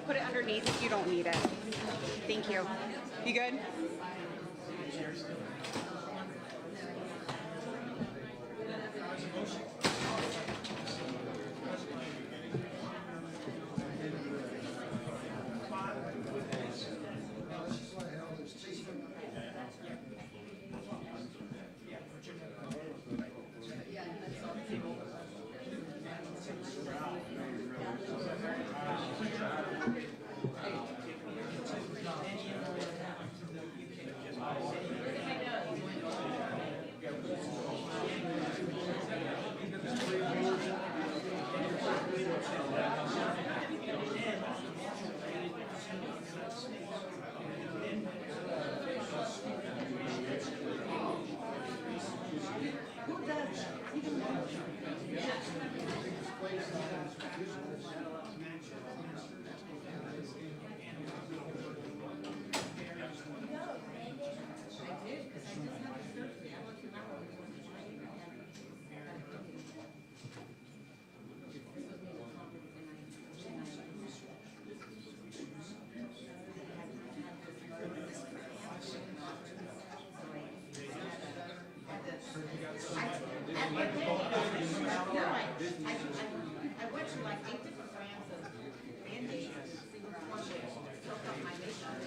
Put it underneath if you don't need it. Thank you. You good? I went to like 8 different brands of Band-Aids to see which one would soak up my makeup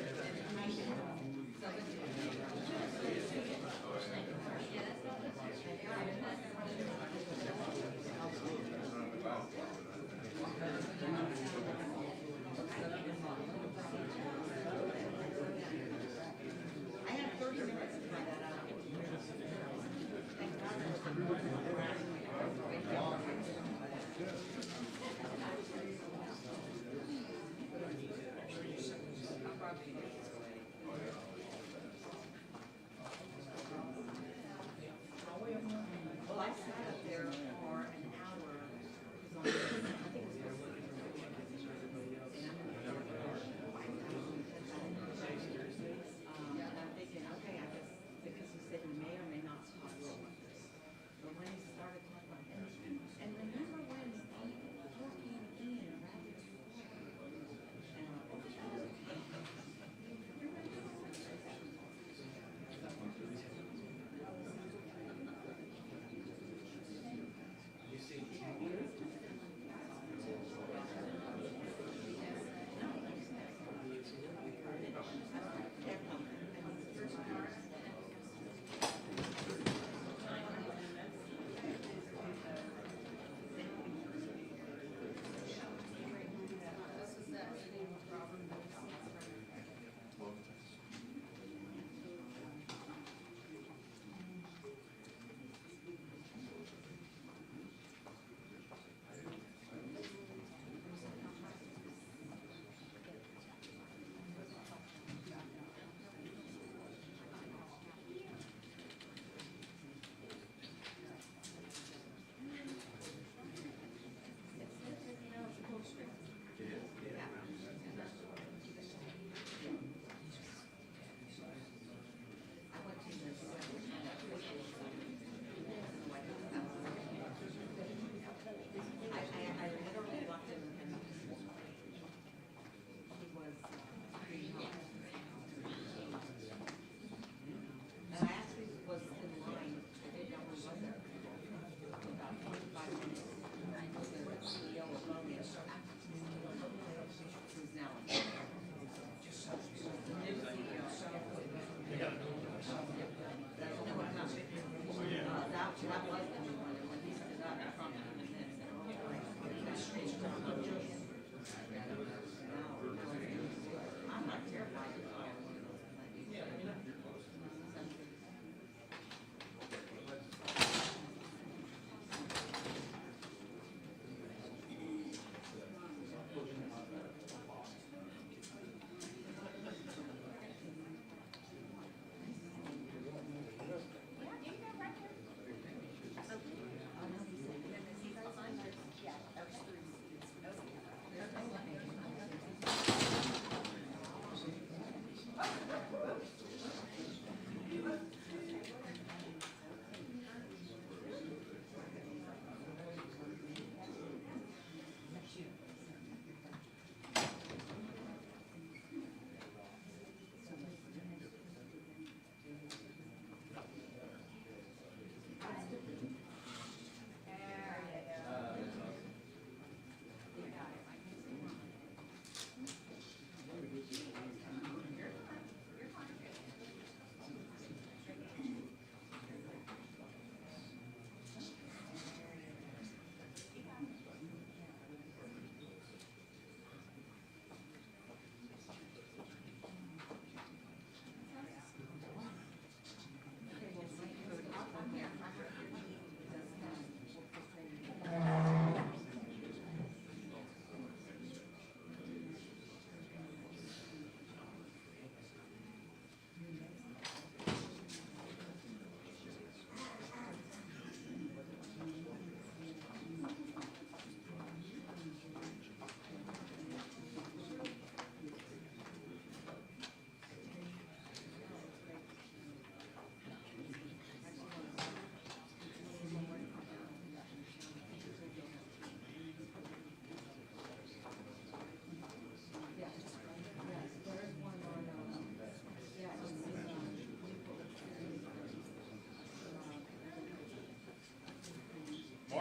I had 30 minutes to try that out. Thank God.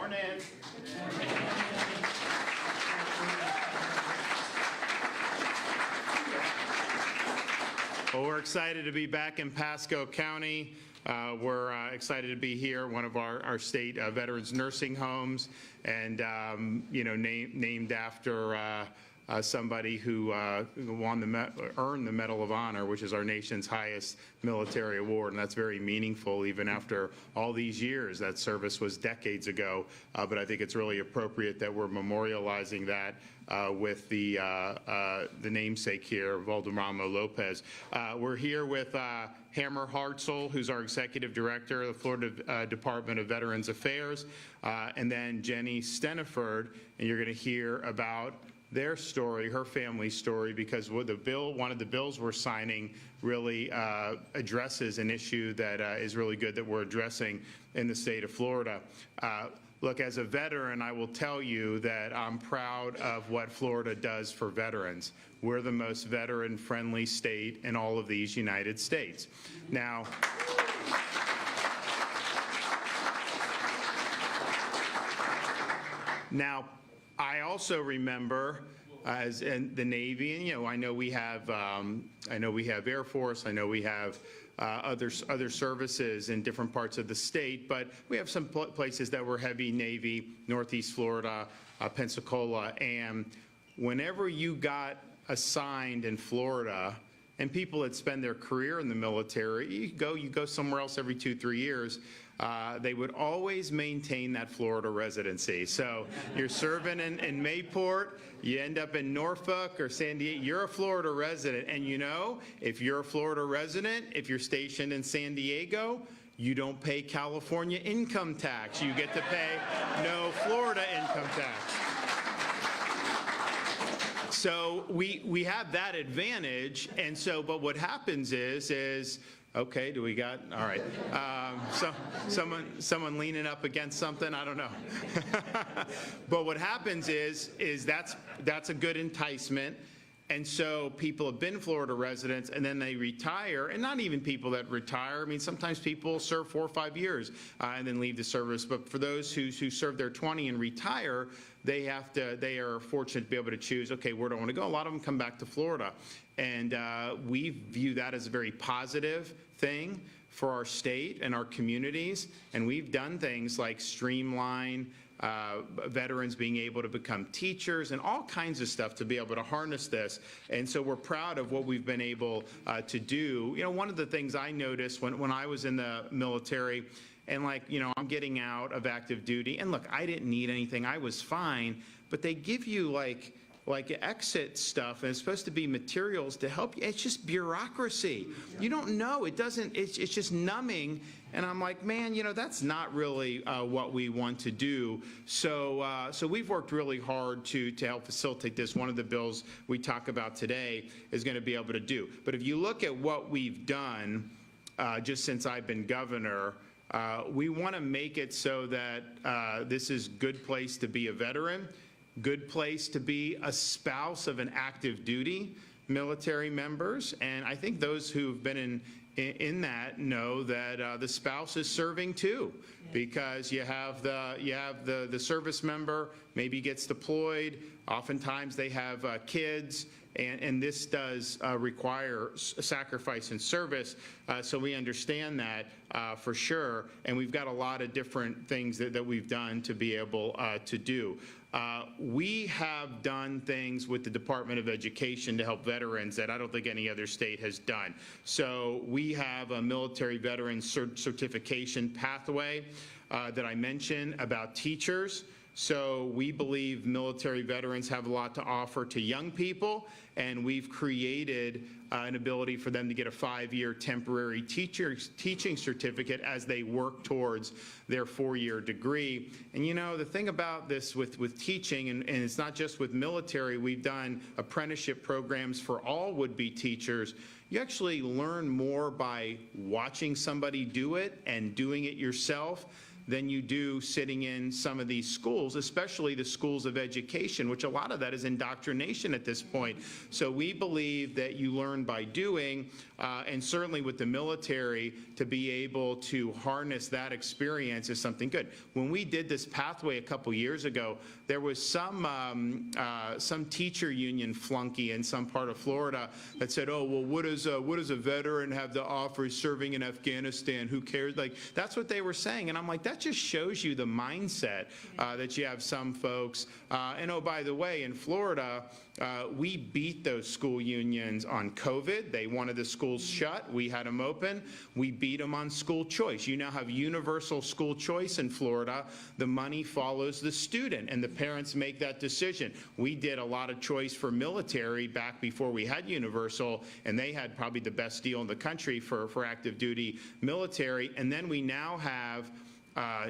Morning. Well, we're excited to be back in Pasco County. We're excited to be here, one of our state veterans nursing homes, and named after somebody who earned the Medal of Honor, which is our nation's highest military award, and that's very meaningful even after all these years. That service was decades ago, but I think it's really appropriate that we're memorializing that with the namesake here, Valderrama Lopez. We're here with Hammer Hartzell, who's our Executive Director of the Florida Department of Veterans Affairs, and then Jenny Steniford, and you're going to hear about their story, her family's story, because one of the bills we're signing really addresses an issue that is really good that we're addressing in the state of Florida. Look, as a veteran, I will tell you that I'm proud of what Florida does for veterans. We're the most veteran-friendly state in all of these United States. Now, I also remember as in the Navy, and I know we have Air Force, I know we have other services in different parts of the state, but we have some places that were heavy Navy, Northeast Florida, Pensacola, and whenever you got assigned in Florida, and people that spend their career in the military, you go somewhere else every 2-3 years, they would always maintain that Florida residency. So you're serving in Mayport, you end up in Norfolk or San Diego, you're a Florida resident. And if you're a Florida resident, if you're stationed in San Diego, you don't pay California income tax. You get to pay no Florida income tax. So we have that advantage, and so, but what happens is okay, do we got, all right. Someone leaning up against something, I don't know. But what happens is that's a good enticement. And so people have been Florida residents and then they retire, and not even people that retire. I mean, sometimes people serve 4 or 5 years and then leave the service. But for those who serve their 20 and retire, they are fortunate to be able to choose, okay, where do I want to go? A lot of them come back to Florida. And we view that as a very positive thing for our state and our communities. And we've done things like streamline veterans being able to become teachers and all kinds of stuff to be able to harness this. And so we're proud of what we've been able to do. One of the things I noticed when I was in the military, and I'm getting out of active duty, and look, I didn't need anything, I was fine, but they give you like exit stuff, and it's supposed to be materials to help you. It's just bureaucracy. You don't know. It's just numbing. And I'm like, man, that's not really what we want to do. So we've worked really hard to help facilitate this. One of the bills we talk about today is going to be able to do. But if you look at what we've done just since I've been governor, we want to make it so that this is a good place to be a veteran, good place to be a spouse of an active duty military members. And I think those who've been in that know that the spouse is serving too, because you have the service member maybe gets deployed. Oftentimes they have kids, and this does require sacrifice and service. So we understand that for sure, and we've got a lot of different things that we've done to be able to do. We have done things with the Department of Education to help veterans that I don't think any other state has done. So we have a military veteran certification pathway that I mentioned about teachers. So we believe military veterans have a lot to offer to young people, and we've created an ability for them to get a 5-year temporary teaching certificate as they work towards their 4-year degree. And the thing about this with teaching, and it's not just with military, we've done apprenticeship programs for all would-be teachers. You actually learn more by watching somebody do it and doing it yourself than you do sitting in some of these schools, especially the schools of education, which a lot of that is indoctrination at this point. So we believe that you learn by doing, and certainly with the military, to be able to harness that experience is something good. When we did this pathway a couple years ago, there was some teacher union flunky in some part of Florida that said, oh, well, what does a veteran have to offer serving in Afghanistan? Who cares? Like, that's what they were saying. And I'm like, that just shows you the mindset that you have some folks. And oh, by the way, in Florida, we beat those school unions on COVID. They wanted the schools shut. We had them open. We beat them on school choice. You now have universal school choice in Florida. The money follows the student, and the parents make that decision. We did a lot of choice for military back before we had universal, and they had probably the best deal in the country for active duty military. And then we now have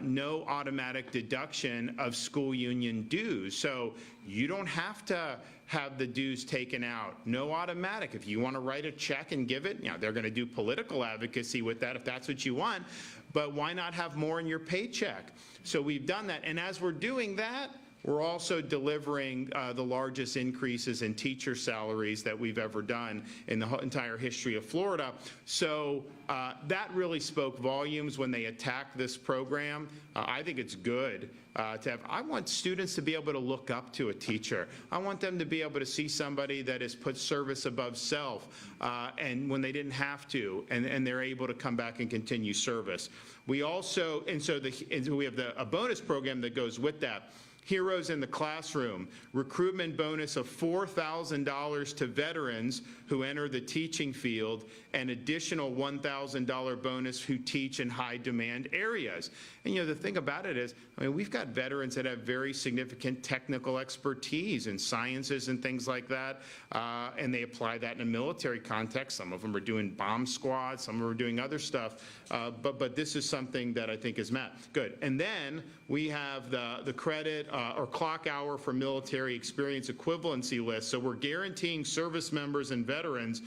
no automatic deduction of school union dues. So you don't have to have the dues taken out. No automatic. If you want to write a check and give it, they're going to do political advocacy with that if that's what you want, but why not have more in your paycheck? So we've done that. And as we're doing that, we're also delivering the largest increases in teacher salaries that we've ever done in the entire history of Florida. So that really spoke volumes when they attacked this program. I think it's good to have. I want students to be able to look up to a teacher. I want them to be able to see somebody that has put service above self, and when they didn't have to, and they're able to come back and continue service. We also, we have a bonus program that goes with that. Heroes in the Classroom, recruitment bonus of $4,000 to veterans who enter the teaching field, and additional $1,000 bonus who teach in high demand areas. And the thing about it is, we've got veterans that have very significant technical expertise in sciences and things like that, and they apply that in a military context. Some of them are doing bomb squads, some of them are doing other stuff, but this is something that I think is met. Good. And then we have the credit or clock hour for military experience equivalency list. So we're guaranteeing service members and veterans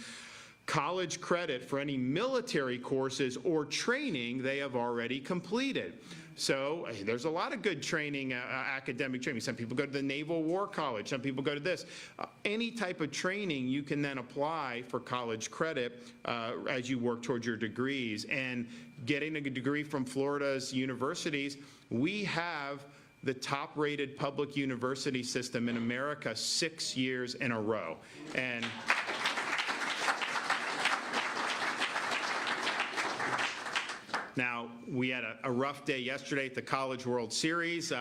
college credit for any military courses or training they have already completed. So there's a lot of good training, academic training. Some people go to the Naval War College. Some people go to this. Any type of training you can then apply for college credit as you work towards your degrees. And getting a degree from Florida's universities, we have the top-rated public university system in America 6 years in a row. And now, we had a rough day yesterday at the College World Series.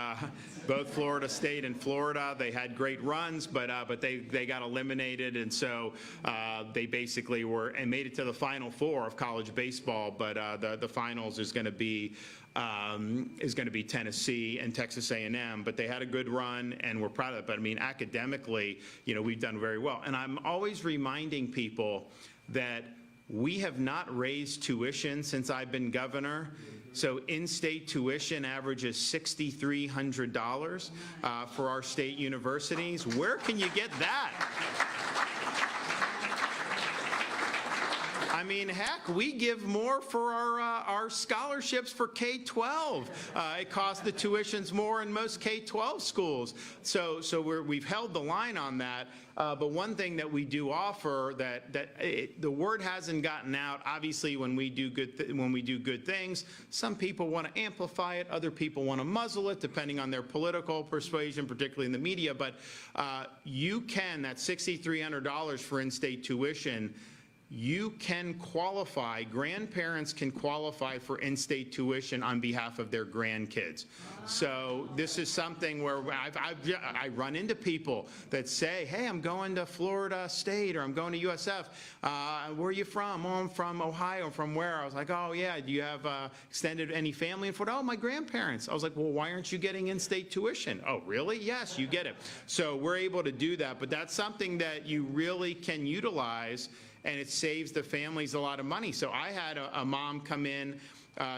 Both Florida State and Florida, they had great runs, but they got eliminated, and so they basically made it to the Final Four of college baseball. But the finals is going to be Tennessee and Texas A&M. But they had a good run, and we're proud of it. But I mean, academically, we've done very well. And I'm always reminding people that we have not raised tuition since I've been governor. So in-state tuition averages $6,300 for our state universities. Where can you get that? I mean, heck, we give more for our scholarships for K-12. It costs the tuitions more in most K-12 schools. So we've held the line on that. But one thing that we do offer the word hasn't gotten out. Obviously, when we do good things, some people want to amplify it. Other people want to muzzle it, depending on their political persuasion, particularly in the media. But you can, that $6,300 for in-state tuition, you can qualify, grandparents can qualify for in-state tuition on behalf of their grandkids. So this is something where I run into people that say, hey, I'm going to Florida State, or I'm going to USF. Where are you from? Oh, I'm from Ohio. From where? I was like, oh, yeah, do you have extended any family in Florida? Oh, my grandparents. I was like, well, why aren't you getting in-state tuition? Oh, really? Yes, you get it. So we're able to do that, but that's something that you really can utilize, and it saves the families a lot of money. So I had a mom come in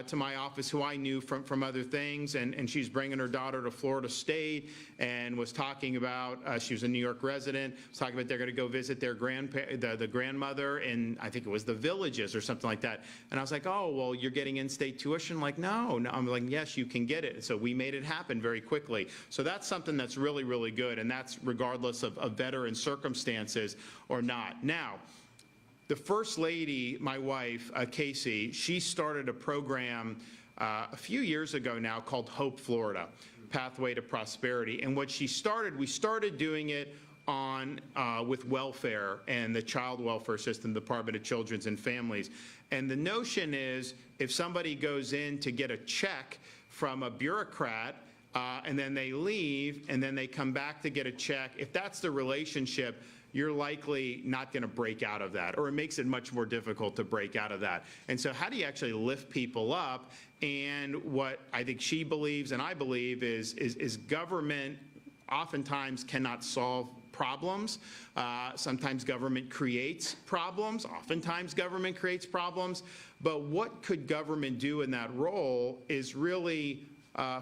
to my office who I knew from other things, and she's bringing her daughter to Florida State and was talking about, she was a New York resident, was talking about they're going to go visit their the grandmother in, I think it was the Villages or something like that. And I was like, oh, well, you're getting in-state tuition? Like, no. I'm like, yes, you can get it. So we made it happen very quickly. So that's something that's really, really good, and that's regardless of veteran circumstances or not. Now, the First Lady, my wife, Casey, she started a program a few years ago now called Hope Florida, Pathway to Prosperity. And what she started, we started doing it on with welfare and the child welfare system, Department of Children's and Families. And the notion is if somebody goes in to get a check from a bureaucrat, and then they leave, and then they come back to get a check, if that's the relationship, you're likely not going to break out of that, or it makes it much more difficult to break out of that. And so how do you actually lift people up? And what I think she believes and I believe is government oftentimes cannot solve problems. Sometimes government creates problems. Oftentimes government creates problems. But what could government do in that role is really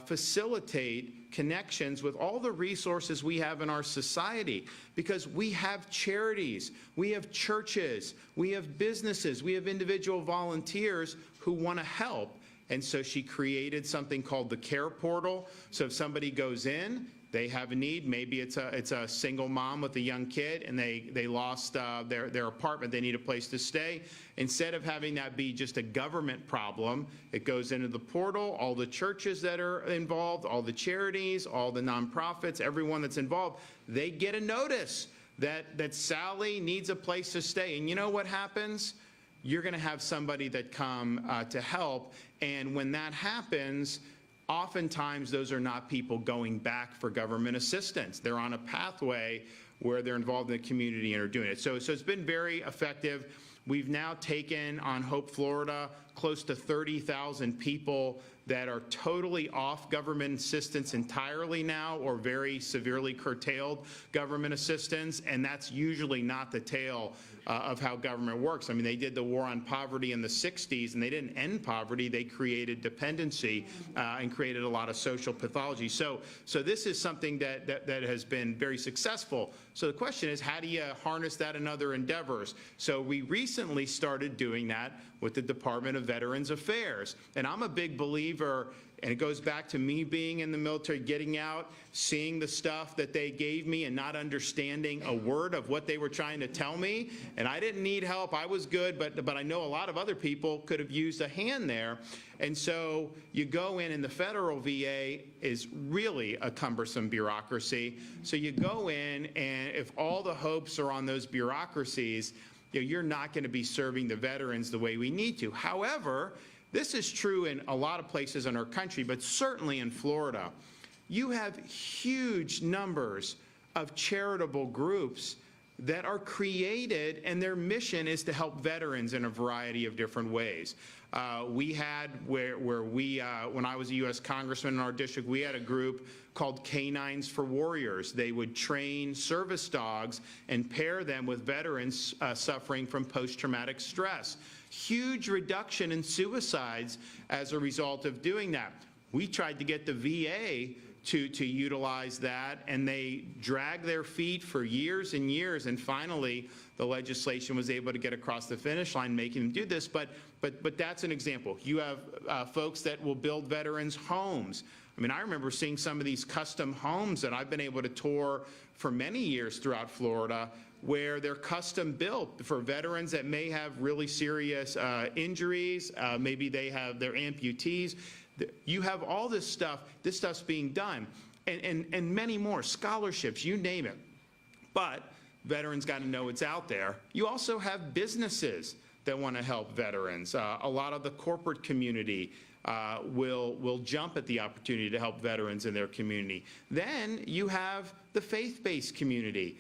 facilitate connections with all the resources we have in our society, because we have charities, we have churches, we have businesses, we have individual volunteers who want to help. And so she created something called the Care Portal. So if somebody goes in, they have a need, maybe it's a single mom with a young kid and they lost their apartment, they need a place to stay. Instead of having that be just a government problem, it goes into the portal, all the churches that are involved, all the charities, all the nonprofits, everyone that's involved, they get a notice that Sally needs a place to stay. And you know what happens? You're going to have somebody that come to help, and when that happens, oftentimes those are not people going back for government assistance. They're on a pathway where they're involved in the community and are doing it. So it's been very effective. We've now taken on Hope Florida close to 30,000 people that are totally off government assistance entirely now, or very severely curtailed government assistance, and that's usually not the tale of how government works. I mean, they did the war on poverty in the 60s, and they didn't end poverty, they created dependency and created a lot of social pathology. So this is something that has been very successful. So the question is, how do you harness that in other endeavors? So we recently started doing that with the Department of Veterans Affairs. And I'm a big believer, and it goes back to me being in the military, getting out, seeing the stuff that they gave me and not understanding a word of what they were trying to tell me. And I didn't need help. I was good, but I know a lot of other people could have used a hand there. And so you go in, and the federal VA is really a cumbersome bureaucracy. So you go in, and if all the hopes are on those bureaucracies, you're not going to be serving the veterans the way we need to. However, this is true in a lot of places in our country, but certainly in Florida. You have huge numbers of charitable groups that are created, and their mission is to help veterans in a variety of different ways. We had when I was a U.S. Congressman in our district, we had a group called Canines for Warriors. They would train service dogs and pair them with veterans suffering from post-traumatic stress. Huge reduction in suicides as a result of doing that. We tried to get the VA to utilize that, and they dragged their feet for years and years, and finally the legislation was able to get across the finish line making them do this. But that's an example. You have folks that will build veterans homes. I mean, I remember seeing some of these custom homes that I've been able to tour for many years throughout Florida, where they're custom built for veterans that may have really serious injuries, maybe they're amputees. You have all this stuff's being done, and many more, scholarships, you name it. But veterans got to know it's out there. You also have businesses that want to help veterans. A lot of the corporate community will jump at the opportunity to help veterans in their community. Then you have the faith-based community.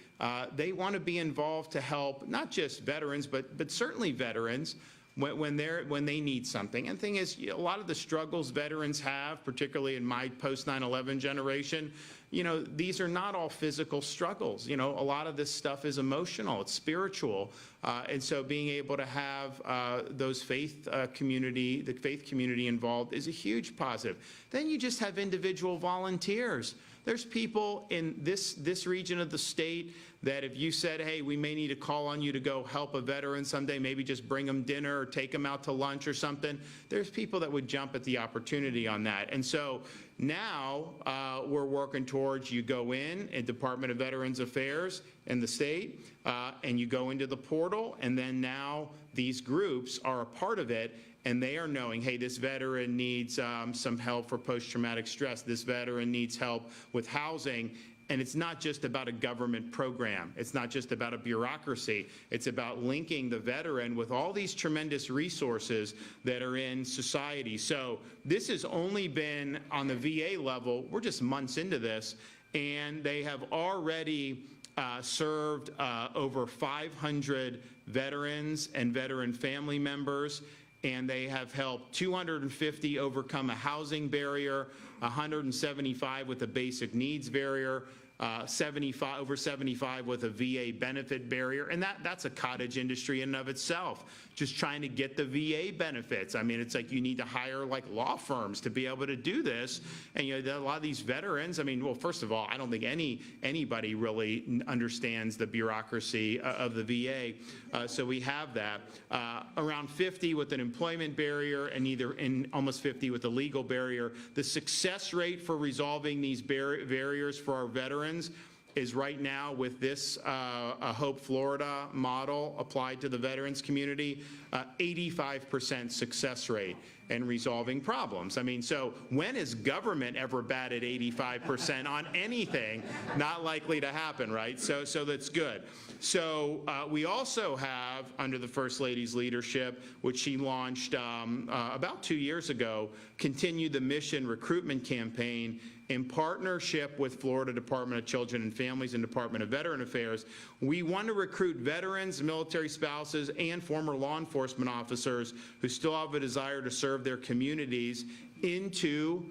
They want to be involved to help not just veterans, but certainly veterans when they need something. And the thing is, a lot of the struggles veterans have, particularly in my post 9/11 generation, these are not all physical struggles. A lot of this stuff is emotional, it's spiritual. And so being able to have the faith community involved is a huge positive. Then you just have individual volunteers. There's people in this region of the state that if you said, hey, we may need to call on you to go help a veteran someday, maybe just bring them dinner or take them out to lunch or something, there's people that would jump at the opportunity on that. And so now we're working towards, you go in Department of Veterans Affairs in the state, and you go into the portal, and then now these groups are a part of it, and they are knowing, hey, this veteran needs some help for post-traumatic stress. This veteran needs help with housing. And it's not just about a government program. It's not just about a bureaucracy. It's about linking the veteran with all these tremendous resources that are in society. So this has only been on the VA level. We're just months into this, and they have already served over 500 veterans and veteran family members, and they have helped 250 overcome a housing barrier, 175 with a basic needs barrier, over 75 with a VA benefit barrier, and that's a cottage industry in and of itself, just trying to get the VA benefits. I mean, it's like you need to hire like law firms to be able to do this, and you know, a lot of these veterans, I mean, well, first of all, I don't think anybody really understands the bureaucracy of the VA, so we have that. Around 50 with an employment barrier and almost 50 with a legal barrier. The success rate for resolving these barriers for our veterans is right now with this Hope Florida model applied to the veterans community, 85% success rate in resolving problems. I mean, so when has government ever batted 85% on anything? Not likely to happen, right? So that's good. So we also have, under the First Lady's leadership, which she launched about 2 years ago, continued the mission recruitment campaign in partnership with Florida Department of Children and Families and Department of Veteran Affairs. We want to recruit veterans, military spouses, and former law enforcement officers who still have a desire to serve their communities into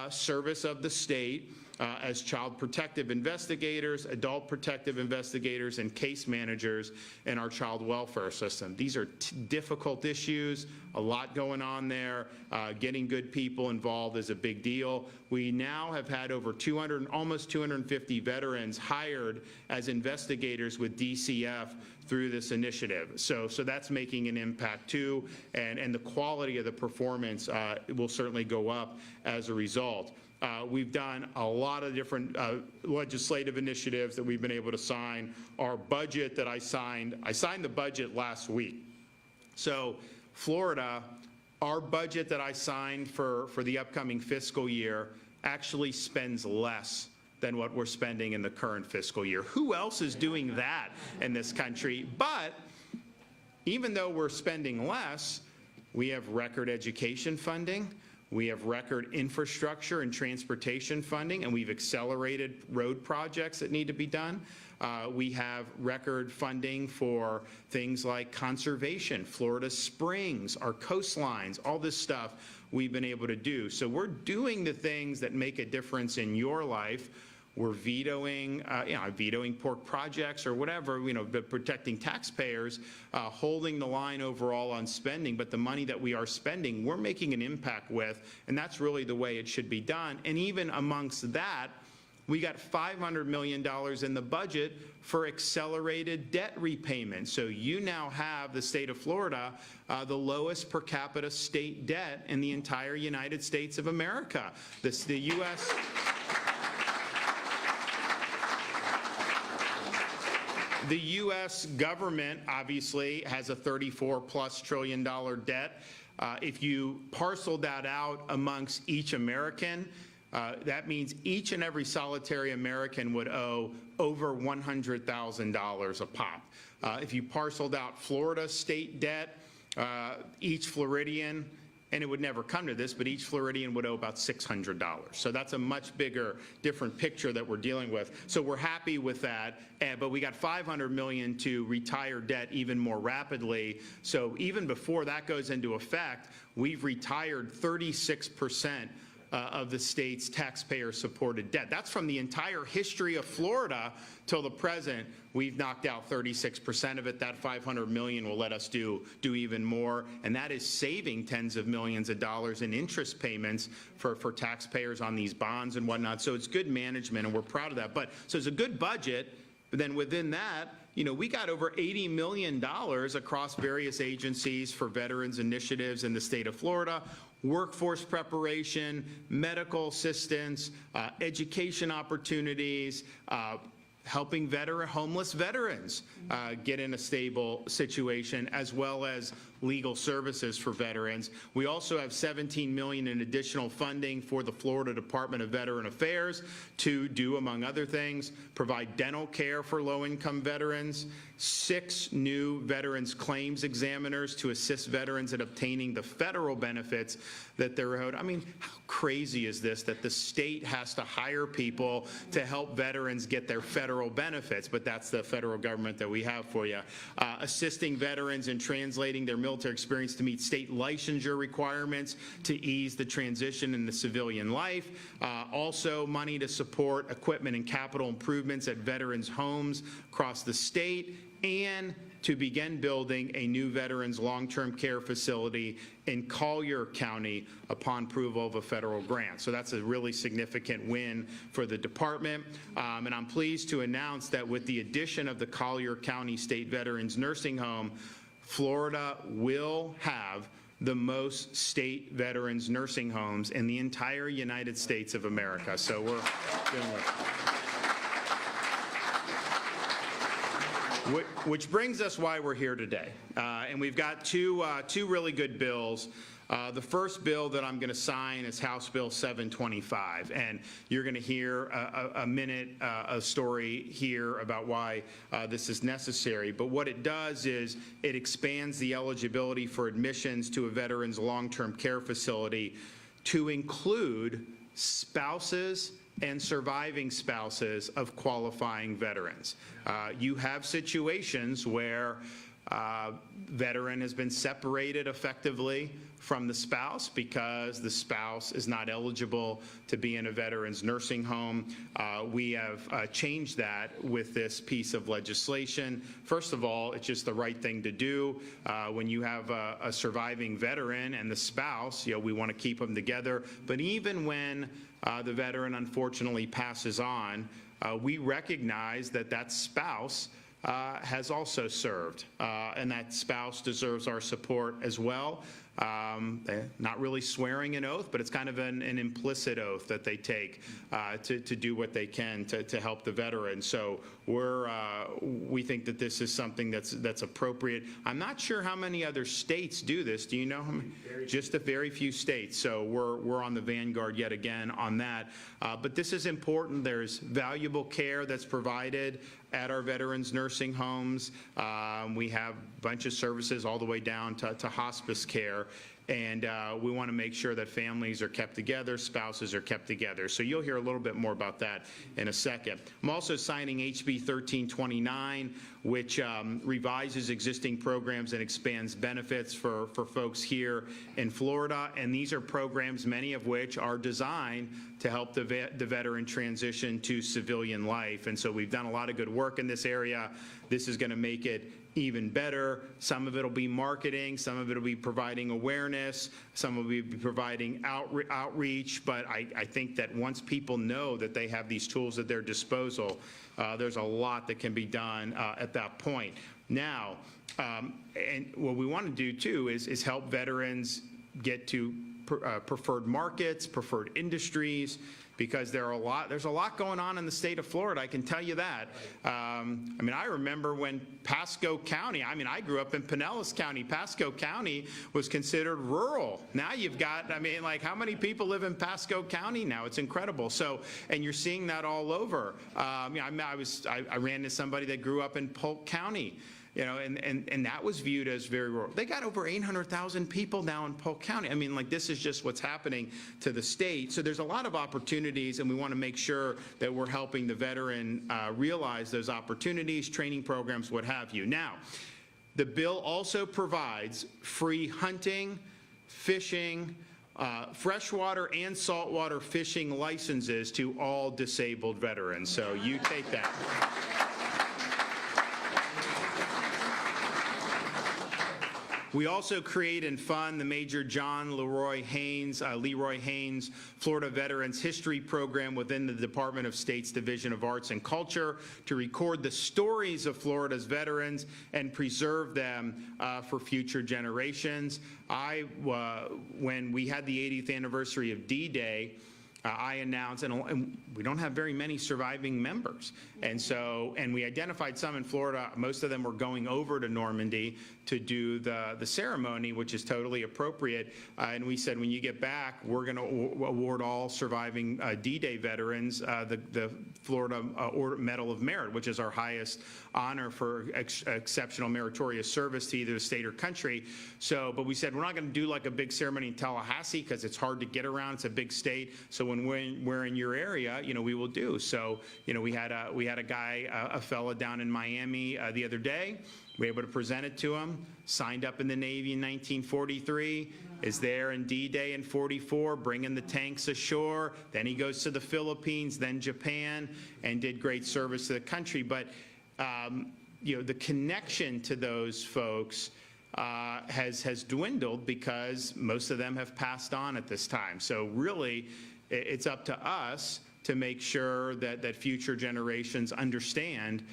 service of the state as child protective investigators, adult protective investigators, and case managers in our child welfare system. These are difficult issues, a lot going on there. Getting good people involved is a big deal. We now have had over almost 250 veterans hired as investigators with DCF through this initiative. So that's making an impact too, and the quality of the performance will certainly go up as a result. We've done a lot of different legislative initiatives that we've been able to sign. Our budget that I signed the budget last week. So Florida, our budget that I signed for the upcoming fiscal year actually spends less than what we're spending in the current fiscal year. Who else is doing that in this country? But even though we're spending less, we have record education funding. We have record infrastructure and transportation funding, and we've accelerated road projects that need to be done. We have record funding for things like conservation, Florida Springs, our coastlines, all this stuff we've been able to do. So we're doing the things that make a difference in your life. We're vetoing pork projects or whatever, but protecting taxpayers, holding the line overall on spending, but the money that we are spending, we're making an impact with, and that's really the way it should be done. And even amongst that, we got $500 million in the budget for accelerated debt repayment. So you now have, the state of Florida, the lowest per capita state debt in the entire United States of America. The U.S. The U.S. government obviously has a $34+ trillion debt. If you parcel that out amongst each American, that means each and every solitary American would owe over $100,000 a pop. If you parceled out Florida state debt, each Floridian, and it would never come to this, but each Floridian would owe about $600. So that's a much bigger, different picture that we're dealing with. So we're happy with that, but we got $500 million to retire debt even more rapidly. So even before that goes into effect, we've retired 36% of the state's taxpayer-supported debt. That's from the entire history of Florida till the present. We've knocked out 36% of it. That $500 million will let us do even more, and that is saving tens of millions of dollars in interest payments for taxpayers on these bonds and whatnot. So it's good management, and we're proud of that. So it's a good budget, but then within that, we got over $80 million across various agencies for veterans initiatives in the state of Florida. Workforce preparation, medical assistance, education opportunities, helping homeless veterans get in a stable situation, as well as legal services for veterans. We also have $17 million in additional funding for the Florida Department of Veteran Affairs to do, among other things, provide dental care for low-income veterans, 6 new veterans claims examiners to assist veterans in obtaining the federal benefits that they're owed. I mean, how crazy is this that the state has to hire people to help veterans get their federal benefits? But that's the federal government that we have for you. Assisting veterans in translating their military experience to meet state licensure requirements to ease the transition into civilian life. Also, money to support equipment and capital improvements at veterans' homes across the state, and to begin building a new veterans long-term care facility in Collier County upon approval of a federal grant. So that's a really significant win for the department. And I'm pleased to announce that with the addition of the Collier County State Veterans Nursing Home, Florida will have the most state veterans nursing homes in the entire United States of America. So we're doing it. Which brings us why we're here today. And we've got two really good bills. The first bill that I'm going to sign is House Bill 725, and you're going to hear a story here about why this is necessary. But what it does is it expands the eligibility for admissions to a veteran's long-term care facility to include spouses and surviving spouses of qualifying veterans. You have situations where veteran has been separated effectively from the spouse because the spouse is not eligible to be in a veteran's nursing home. We have changed that with this piece of legislation. First of all, it's just the right thing to do. When you have a surviving veteran and the spouse, we want to keep them together. But even when the veteran unfortunately passes on, we recognize that that spouse has also served, and that spouse deserves our support as well. Not really swearing an oath, but it's kind of an implicit oath that they take to do what they can to help the veteran. So we think that this is something that's appropriate. I'm not sure how many other states do this. Do you know how many? Just a very few states. So we're on the vanguard yet again on that. But this is important. There's valuable care that's provided at our veterans nursing homes. We have a bunch of services all the way down to hospice care. And we want to make sure that families are kept together, spouses are kept together. So you'll hear a little bit more about that in a second. I'm also signing HB 1329, which revises existing programs and expands benefits for folks here in Florida. And these are programs, many of which are designed to help the veteran transition to civilian life. And so we've done a lot of good work in this area. This is going to make it even better. Some of it will be marketing, some of it will be providing awareness, some will be providing outreach, but I think that once people know that they have these tools at their disposal, there's a lot that can be done at that point. Now, and what we want to do too is help veterans get to preferred markets, preferred industries, because there's a lot going on in the state of Florida, I can tell you that. I mean, I remember when Pasco County, I grew up in Pinellas County. Pasco County was considered rural. Now you've got, how many people live in Pasco County now? It's incredible. So, and you're seeing that all over. I ran into somebody that grew up in Polk County. And that was viewed as very rural. They got over 800,000 people now in Polk County. This is just what's happening to the state. So there's a lot of opportunities, and we want to make sure that we're helping the veteran realize those opportunities, training programs, what have you. Now, the bill also provides free hunting, fishing, freshwater and saltwater fishing licenses to all disabled veterans. So you take that. We also create and fund the Major John Leroy Haynes Florida Veterans History Program within the Department of State's Division of Arts and Culture to record the stories of Florida's veterans and preserve them for future generations. When we had the 80th anniversary of D-Day, I announced, and we don't have very many surviving members. And we identified some in Florida. Most of them were going over to Normandy to do the ceremony, which is totally appropriate. And we said, when you get back, we're going to award all surviving D-Day veterans the Florida Medal of Merit, which is our highest honor for exceptional meritorious service to either the state or country. But we said, we're not going to do like a big ceremony in Tallahassee because it's hard to get around. It's a big state. So when we're in your area, we will do. So, we had a guy, a fella down in Miami the other day. We were able to present it to him. Signed up in the Navy in 1943. Is there in D-Day in 44, bringing the tanks ashore. Then he goes to the Philippines, then Japan, and did great service to the country. But the connection to those folks has dwindled because most of them have passed on at this time. So really, it's up to us to make sure that future generations understand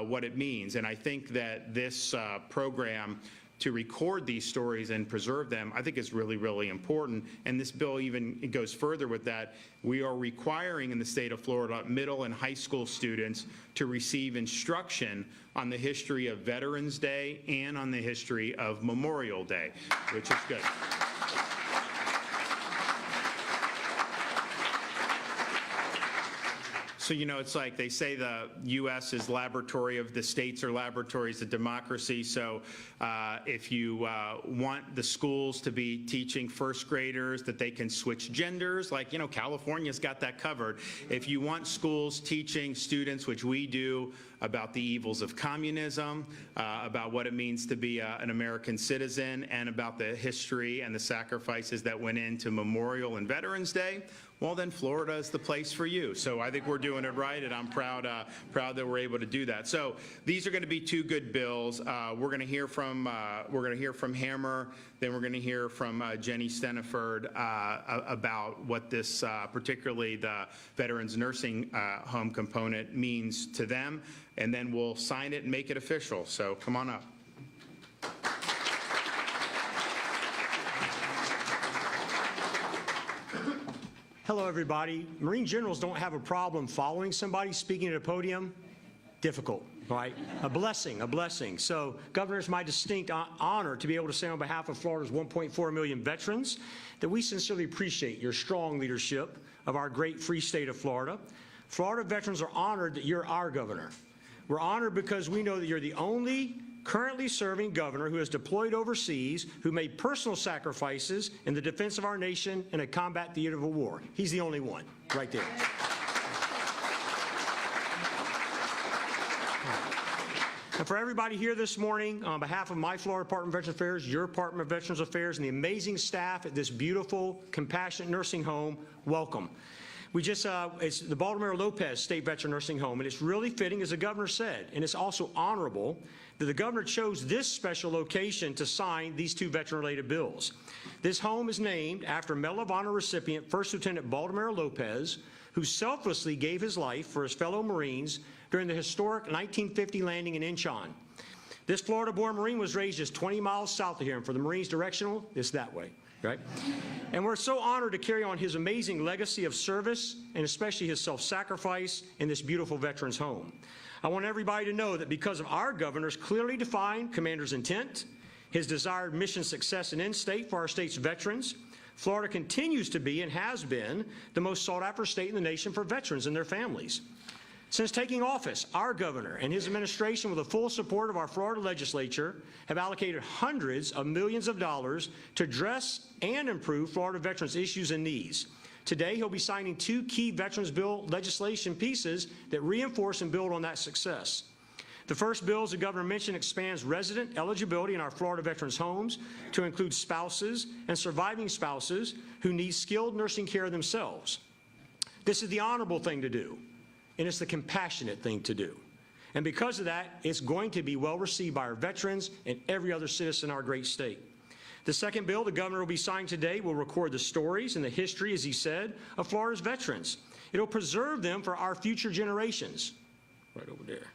what it means. And I think that this program to record these stories and preserve them, I think is really, really important. And this bill even goes further with that. We are requiring in the state of Florida middle and high school students to receive instruction on the history of Veterans Day and on the history of Memorial Day, which is good. So, it's like they say the U.S. is laboratory of the states or laboratories of democracy. So if you want the schools to be teaching first graders that they can switch genders, like, California's got that covered. If you want schools teaching students, which we do, about the evils of communism, about what it means to be an American citizen, and about the history and the sacrifices that went into Memorial and Veterans Day, well, then Florida is the place for you. So I think we're doing it right, and I'm proud that we're able to do that. So these are going to be two good bills. We're going to hear from Hammer, then we're going to hear from Jenny Steniford about what this, particularly the Veterans Nursing Home component, means to them, and then we'll sign it and make it official. So come on up. Hello, everybody. Marine generals don't have a problem following somebody speaking at a podium. Difficult, right? A blessing. So, Governor, it's my distinct honor to be able to say on behalf of Florida's 1.4 million veterans that we sincerely appreciate your strong leadership of our great free state of Florida. Florida veterans are honored that you're our governor. We're honored because we know that you're the only currently serving governor who has deployed overseas, who made personal sacrifices in the defense of our nation in a combat theater of a war. He's the only one right there. And for everybody here this morning, on behalf of my Florida Department of Veterans Affairs, your Department of Veterans Affairs, and the amazing staff at this beautiful, compassionate nursing home, welcome. It's the Baltimore Lopez State Veteran Nursing Home, and it's really fitting, as the governor said, and it's also honorable that the governor chose this special location to sign these two veteran-related bills. This home is named after Medal of Honor recipient First Lieutenant Baltimore Lopez, who selflessly gave his life for his fellow Marines during the historic 1950 landing in Incheon. This Florida-born Marine was raised just 20 miles south of here, and for the Marines directional, it's that way. Right? And we're so honored to carry on his amazing legacy of service and especially his self-sacrifice in this beautiful veterans home. I want everybody to know that because of our governor's clearly defined commander's intent, his desired mission success and end state for our state's veterans, Florida continues to be and has been the most sought-after state in the nation for veterans and their families. Since taking office, our governor and his administration, with the full support of our Florida legislature, have allocated hundreds of millions of dollars to address and improve Florida veterans' issues and needs. Today, he'll be signing two key Veterans Bill legislation pieces that reinforce and build on that success. The first bill, as the governor mentioned, expands resident eligibility in our Florida veterans' homes to include spouses and surviving spouses who need skilled nursing care themselves. This is the honorable thing to do, and it's the compassionate thing to do. And because of that, it's going to be well received by our veterans and every other citizen in our great state. The second bill the governor will be signing today will record the stories and the history, as he said, of Florida's veterans. It'll preserve them for our future generations. Right over there.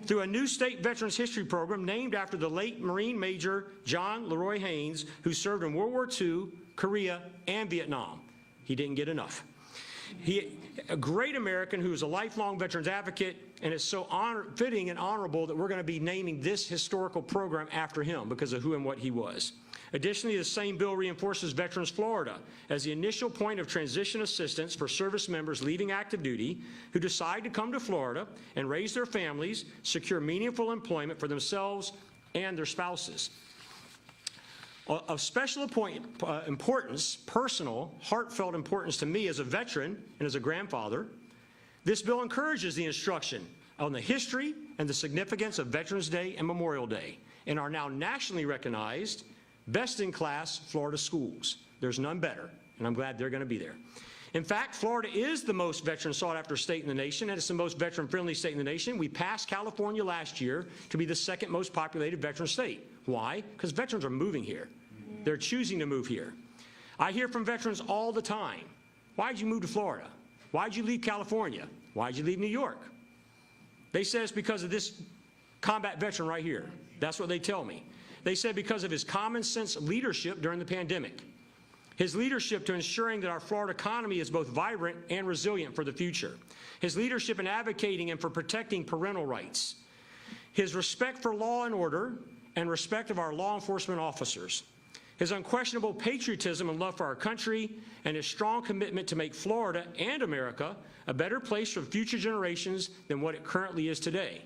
Through a new state veterans history program named after the late Marine Major John Leroy Haynes, who served in World War II, Korea, and Vietnam. He didn't get enough. A great American who is a lifelong veterans advocate, and it's so fitting and honorable that we're going to be naming this historical program after him because of who and what he was. Additionally, the same bill reinforces Veterans Florida as the initial point of transition assistance for service members leaving active duty who decide to come to Florida and raise their families, secure meaningful employment for themselves and their spouses. Of special importance, personal, heartfelt importance to me as a veteran and as a grandfather, this bill encourages the instruction on the history and the significance of Veterans Day and Memorial Day in our now nationally recognized best-in-class Florida schools. There's none better, and I'm glad they're going to be there. In fact, Florida is the most veteran sought-after state in the nation, and it's the most veteran-friendly state in the nation. We passed California last year to be the second most populated veteran state. Why? Because veterans are moving here. They're choosing to move here. I hear from veterans all the time, why'd you move to Florida? Why'd you leave California? Why'd you leave New York? They say it's because of this combat veteran right here. That's what they tell me. They said because of his common sense leadership during the pandemic. His leadership to ensuring that our Florida economy is both vibrant and resilient for the future. His leadership in advocating and for protecting parental rights. His respect for law and order and respect of our law enforcement officers. His unquestionable patriotism and love for our country, and his strong commitment to make Florida and America a better place for future generations than what it currently is today.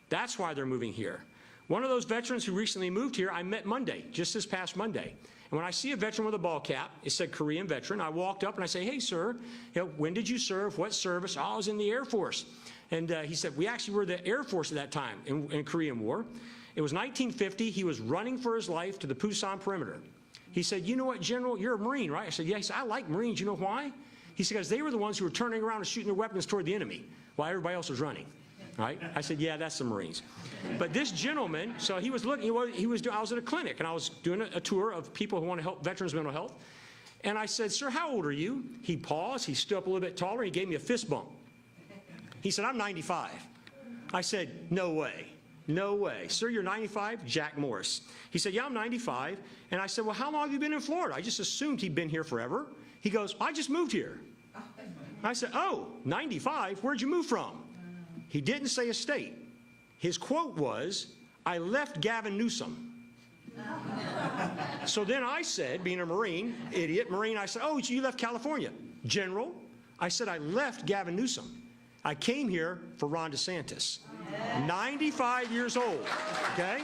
That's why they're moving here. One of those veterans who recently moved here, I met Monday, just this past Monday. And when I see a veteran with a ball cap, it said Korean veteran, I walked up and I say, hey, sir, when did you serve? What service? Oh, I was in the Air Force. And he said, we actually were the Air Force at that time in Korean War. It was 1950. He was running for his life to the Pusan perimeter. He said, you know what, General, you're a Marine, right? I said, yeah. He said, I like Marines. You know why? He said, because they were the ones who were turning around and shooting their weapons toward the enemy while everybody else was running. Right? I said, yeah, that's the Marines. But this gentleman, so he was looking, I was at a clinic, and I was doing a tour of people who want to help veterans' mental health. And I said, sir, how old are you? He paused, he stood up a little bit taller, he gave me a fist bump. He said, I'm 95. I said, no way. No way. Sir, you're 95? Jack Morris. He said, yeah, I'm 95. And I said, well, how long have you been in Florida? I just assumed he'd been here forever. He goes, I just moved here. I said, oh, 95? Where'd you move from? He didn't say a state. His quote was, I left Gavin Newsom. So then I said, being a Marine, idiot Marine, I said, oh, you left California. General, I said, I left Gavin Newsom. I came here for Ron DeSantis. 95 years old, okay?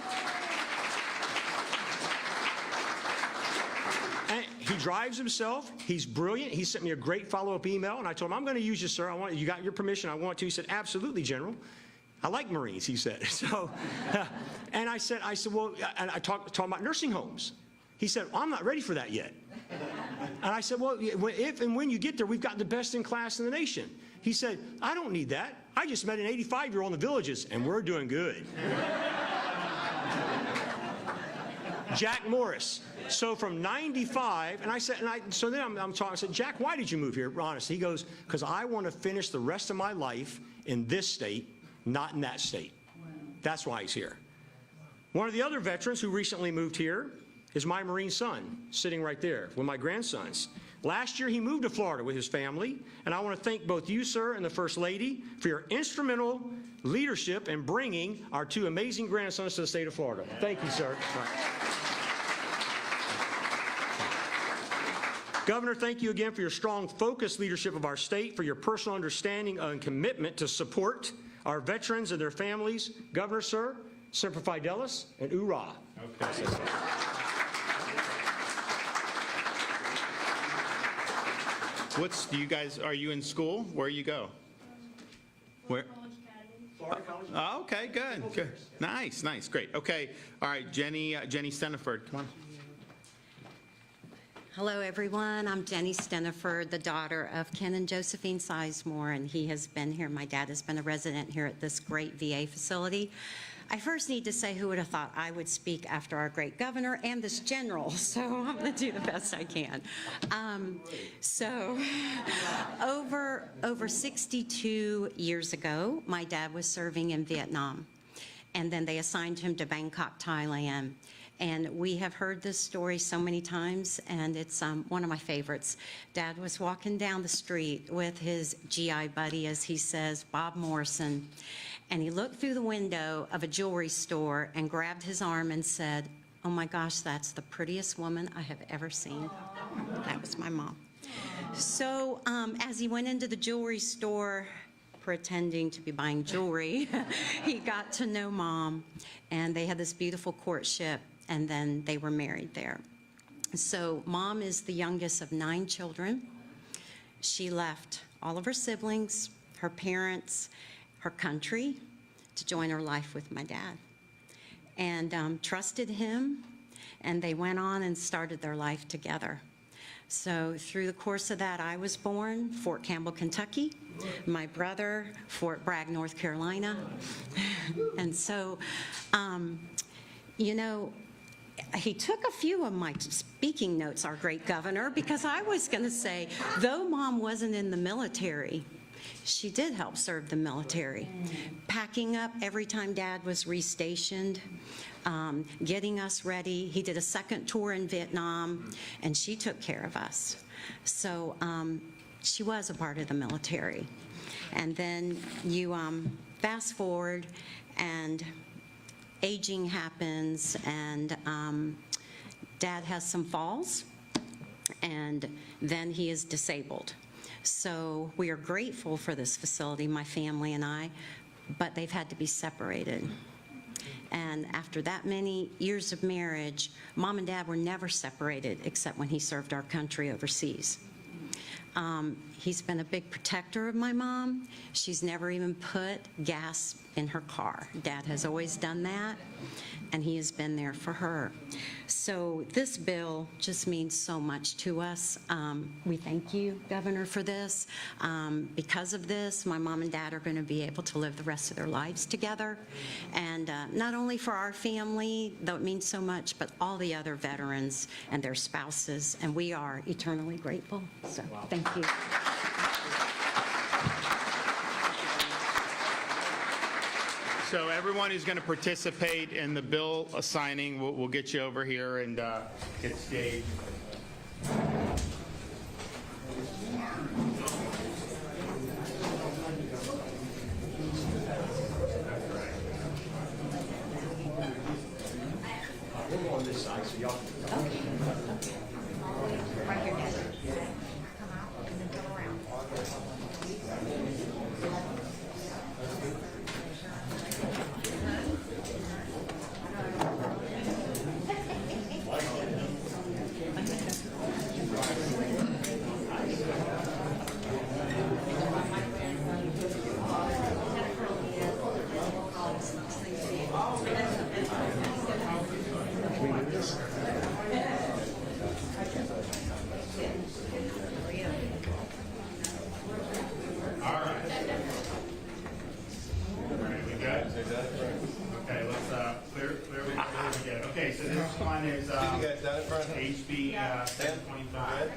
And he drives himself. He's brilliant. He sent me a great follow-up email, and I told him, I'm going to use you, sir. You got your permission. I want to. He said, absolutely, General. I like Marines, he said. So, and I said, well, and I talked about nursing homes. He said, well, I'm not ready for that yet. And I said, well, if and when you get there, we've got the best in class in the nation. He said, I don't need that. I just met an 85-year-old in the Villages, and we're doing good. Jack Morris. So from 95, and I said, so then I'm talking, I said, Jack, why did you move here? Honestly, he goes, because I want to finish the rest of my life in this state, not in that state. That's why he's here. One of the other veterans who recently moved here is my Marine son, sitting right there with my grandsons. Last year, he moved to Florida with his family, and I want to thank both you, sir, and the First Lady for your instrumental leadership in bringing our two amazing grandsons to the state of Florida. Thank you, sir. Governor, thank you again for your strong, focused leadership of our state, for your personal understanding and commitment to support our veterans and their families. Governor, sir, Semper Fidelis, and hoorah. Okay. Are you in school? Where you go? Where? College Academy. Florida College. Oh, okay, good. Nice, great. Okay, all right, Jenny Steniford, come on. Hello, everyone. I'm Jenny Steniford, the daughter of Ken and Josephine Sizemore, and he has been here. My dad has been a resident here at this great VA facility. I first need to say, who would have thought I would speak after our great governor and this general, so I'm going to do the best I can. Over 62 years ago, my dad was serving in Vietnam, and then they assigned him to Bangkok, Thailand. And we have heard this story so many times, and it's one of my favorites. Dad was walking down the street with his GI buddy, as he says, Bob Morrison, and he looked through the window of a jewelry store and grabbed his arm and said, "Oh my gosh, that's the prettiest woman I have ever seen." That was my mom. So as he went into the jewelry store, pretending to be buying jewelry, he got to know Mom, and they had this beautiful courtship, and then they were married there. So Mom is the youngest of 9 children. She left all of her siblings, her parents, her country to join her life with my dad, and trusted him, and they went on and started their life together. So through the course of that, I was born Fort Campbell, Kentucky. My brother, Fort Bragg, North Carolina. And so, you know, he took a few of my speaking notes, our great governor, because I was going to say, though Mom wasn't in the military, she did help serve the military, packing up every time Dad was restationed, getting us ready. He did a second tour in Vietnam, and she took care of us. So she was a part of the military. And then you fast forward, and aging happens, and Dad has some falls, and then he is disabled. So we are grateful for this facility, my family and I, but they've had to be separated. And after that many years of marriage, Mom and Dad were never separated except when he served our country overseas. He's been a big protector of my mom. She's never even put gas in her car. Dad has always done that, and he has been there for her. So this bill just means so much to us. We thank you, Governor, for this. Because of this, my mom and dad are going to be able to live the rest of their lives together. And not only for our family, though it means so much, but all the other veterans and their spouses. And we are eternally grateful. So thank you. So everyone who's going to participate in the bill signing, we'll get you over here and get staged. We'll go on this side, so y'all. Right here, Dad. Come out and then turn around. Okay, let's clear again. Okay, so this one is HB 725.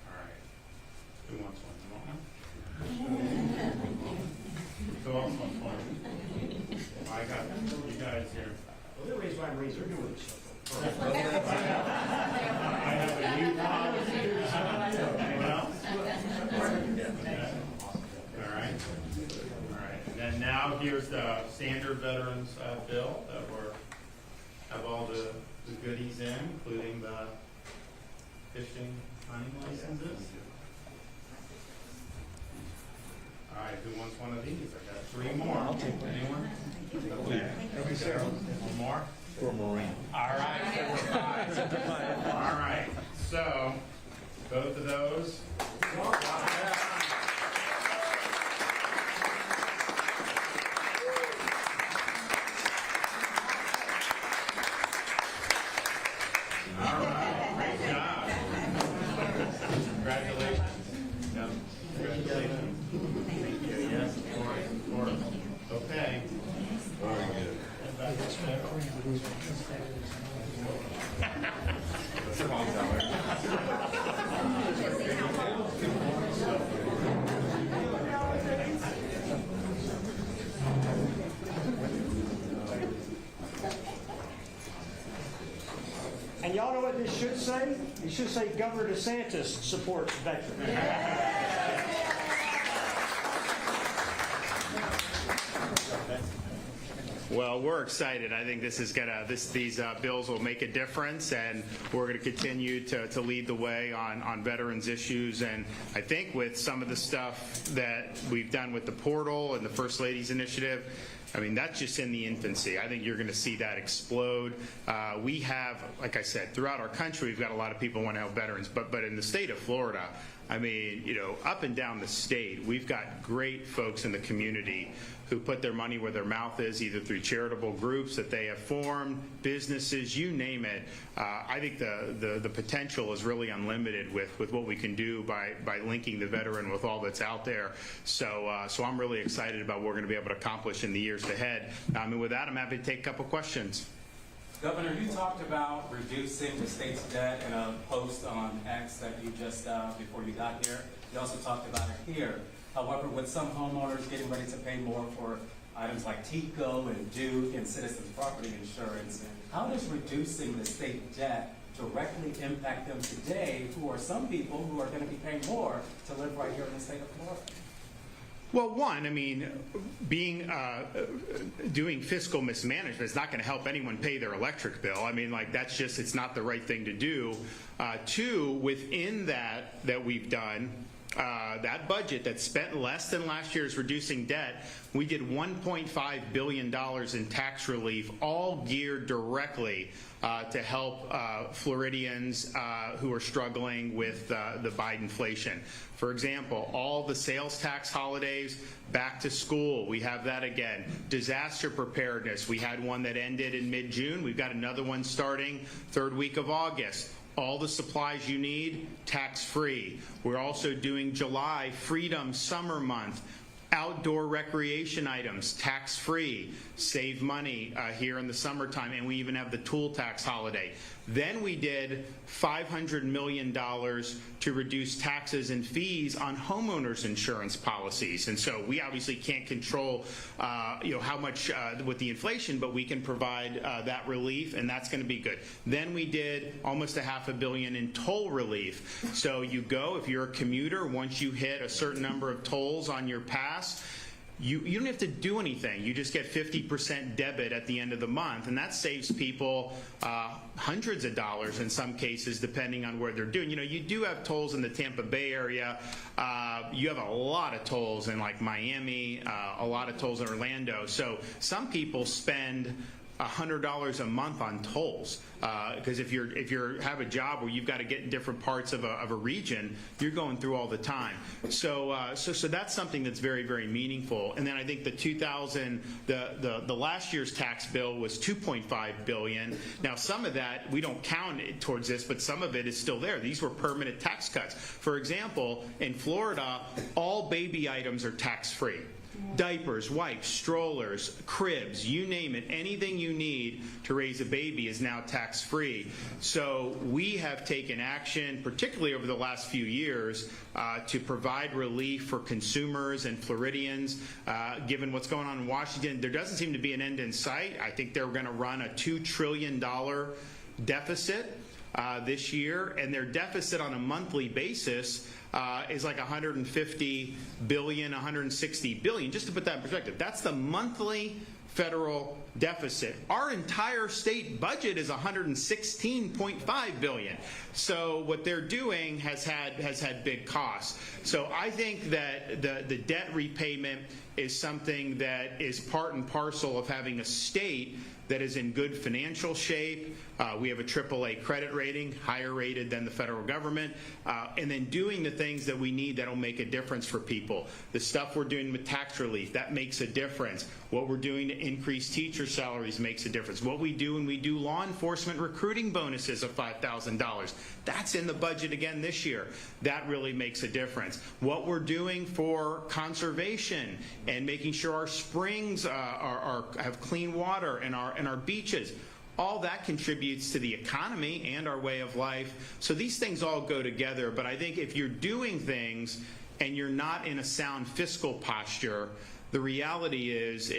All right. Who wants one? You want one? Who else wants one? I got you guys here. Well, they're raised by raised. They're doing this. I have a new policy. Anyone else? Okay. All right. All right. And then now here's the standard veterans bill that have all the goodies in, including the fishing hunting licenses. who wants one of these? I got 3 more. I'll take one. Anyone? Okay. Thank you, sir. One more? For Maureen. All right. For 5. All right. So, both of those. All right. Great job. Congratulations. Yep. Congratulations. Thank you. Yes, of course. Okay. And y'all know what this should say? It should say Governor DeSantis supports veterans. Well, we're excited. I think this is these bills will make a difference, and we're going to continue to lead the way on veterans issues. And I think with some of the stuff that we've done with the portal and the First Lady's initiative, I mean, that's just in the infancy. I think you're going to see that explode. We have, like I said, throughout our country, we've got a lot of people who want to help veterans, but in the state of Florida, I mean, you know, up and down the state, we've got great folks in the community who put their money where their mouth is, either through charitable groups that they have formed, businesses, you name it. I think the potential is really unlimited with what we can do by linking the veteran with all that's out there. So I'm really excited about what we're going to be able to accomplish in the years ahead. And with that, I'm happy to take a couple questions. Governor, you talked about reducing the state's debt in a post on X that you just, before you got here. You also talked about it here. However, with some homeowners getting ready to pay more for items like TICO and Duke and Citizens Property Insurance, how does reducing the state debt directly impact them today, who are some people who are going to be paying more to live right here in the state of Florida? Well, one, I mean, doing fiscal mismanagement is not going to help anyone pay their electric bill. I mean, like, that's just, it's not the right thing to do. Two, within that we've done, that budget that's spent less than last year's reducing debt, we did $1.5 billion in tax relief, all geared directly to help Floridians who are struggling with the Bidenflation. For example, all the sales tax holidays, back to school, we have that again. Disaster preparedness, we had one that ended in mid-June. We've got another one starting 3rd week of August. All the supplies you need, tax-free. We're also doing July Freedom Summer Month. Outdoor recreation items, tax-free, save money here in the summertime, and we even have the tool tax holiday. Then we did $500 million to reduce taxes and fees on homeowners insurance policies. And so we obviously can't control how much with the inflation, but we can provide that relief, and that's going to be good. Then we did almost $500 million in toll relief. So you go, if you're a commuter, once you hit a certain number of tolls on your pass, you don't have to do anything. You just get 50% debit at the end of the month, and that saves people hundreds of dollars in some cases, depending on where they're doing. You know, you do have tolls in the Tampa Bay area. You have a lot of tolls in like Miami, a lot of tolls in Orlando. So some people spend $100 a month on tolls because if you have a job where you've got to get in different parts of a region, you're going through all the time. So that's something that's very, very meaningful. And then I think the last year's tax bill was $2.5 billion. Now some of that we don't count it towards this, but some of it is still there. These were permanent tax cuts. For example, in Florida, all baby items are tax-free. Diapers, wipes, strollers, cribs, you name it, anything you need to raise a baby is now tax-free. So we have taken action, particularly over the last few years, to provide relief for consumers and Floridians. Given what's going on in Washington, there doesn't seem to be an end in sight. I think they're going to run a $2 trillion deficit this year, and their deficit on a monthly basis is like $150 billion, $160 billion. Just to put that in perspective, that's the monthly federal deficit. Our entire state budget is $116.5 billion. So what they're doing has had big costs. So I think that the debt repayment is something that is part and parcel of having a state that is in good financial shape. We have a AAA credit rating, higher rated than the federal government, and then doing the things that we need that will make a difference for people. The stuff we're doing with tax relief, that makes a difference. What we're doing to increase teacher salaries makes a difference. What we do when we do law enforcement recruiting bonuses of $5,000, that's in the budget again this year. That really makes a difference. What we're doing for conservation and making sure our springs have clean water and our beaches, all that contributes to the economy and our way of life. So these things all go together. But I think if you're doing things and you're not in a sound fiscal posture, the reality is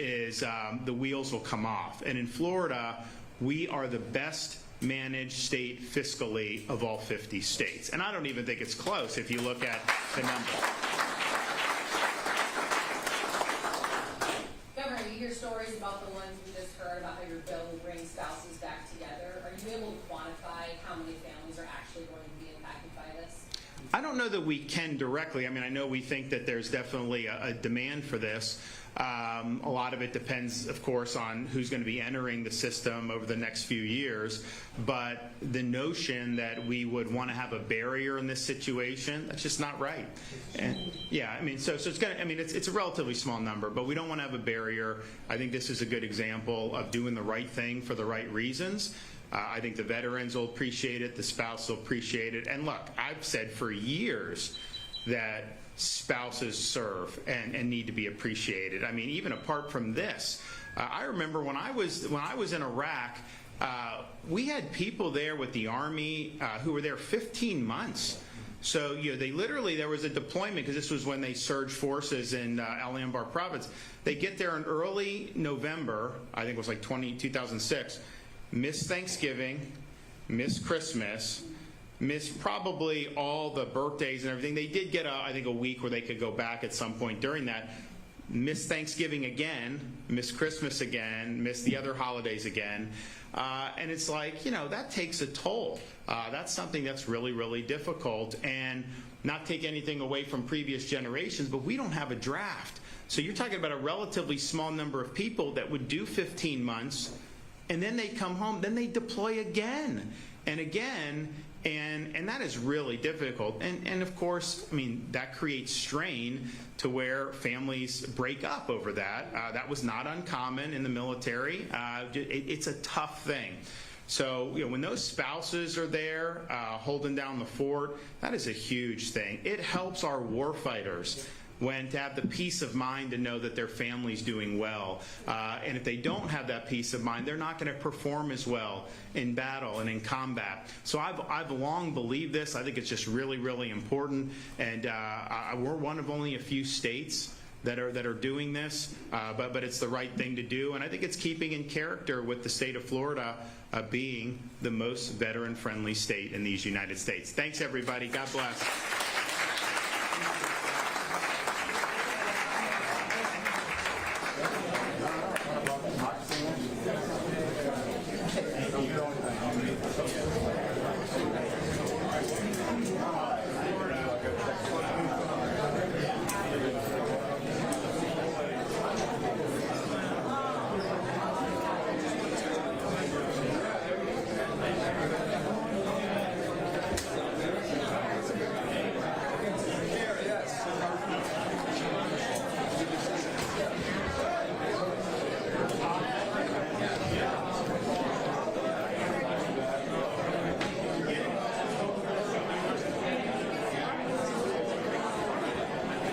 the wheels will come off. And in Florida, we are the best managed state fiscally of all 50 states. And I don't even think it's close if you look at the numbers. Governor, you hear stories about the ones we just heard about how your bill will bring spouses back together. Are you able to quantify how many families are actually going to be impacted by this? I don't know that we can directly. I mean, I know we think that there's definitely a demand for this. A lot of it depends, of course, on who's going to be entering the system over the next few years. But the notion that we would want to have a barrier in this situation, that's just not right. And yeah, I mean, so it's going to, I mean, it's a relatively small number, but we don't want to have a barrier. I think this is a good example of doing the right thing for the right reasons. I think the veterans will appreciate it, the spouse will appreciate it. And look, I've said for years that spouses serve and need to be appreciated. I mean, even apart from this, I remember when I was in Iraq, we had people there with the Army who were there 15 months. So they literally, there was a deployment, because this was when they surged forces in Al Anbar province. They get there in early November, I think it was like 2006, miss Thanksgiving, miss Christmas, miss probably all the birthdays and everything. They did get, I think, a week where they could go back at some point during that. Miss Thanksgiving again, miss Christmas again, miss the other holidays again. And it's like, that takes a toll. That's something that's really, really difficult. And not take anything away from previous generations, but we don't have a draft. So you're talking about a relatively small number of people that would do 15 months, and then they come home, then they deploy again and again, and that is really difficult. And of course, I mean, that creates strain to where families break up over that. That was not uncommon in the military. It's a tough thing. So, when those spouses are there holding down the fort, that is a huge thing. It helps our warfighters to have the peace of mind to know that their family's doing well. And if they don't have that peace of mind, they're not going to perform as well in battle and in combat. So I've long believed this. I think it's just really, really important. And we're one of only a few states that are doing this, but it's the right thing to do. And I think it's keeping in character with the state of Florida being the most veteran-friendly state in these United States. Thanks, everybody. God bless.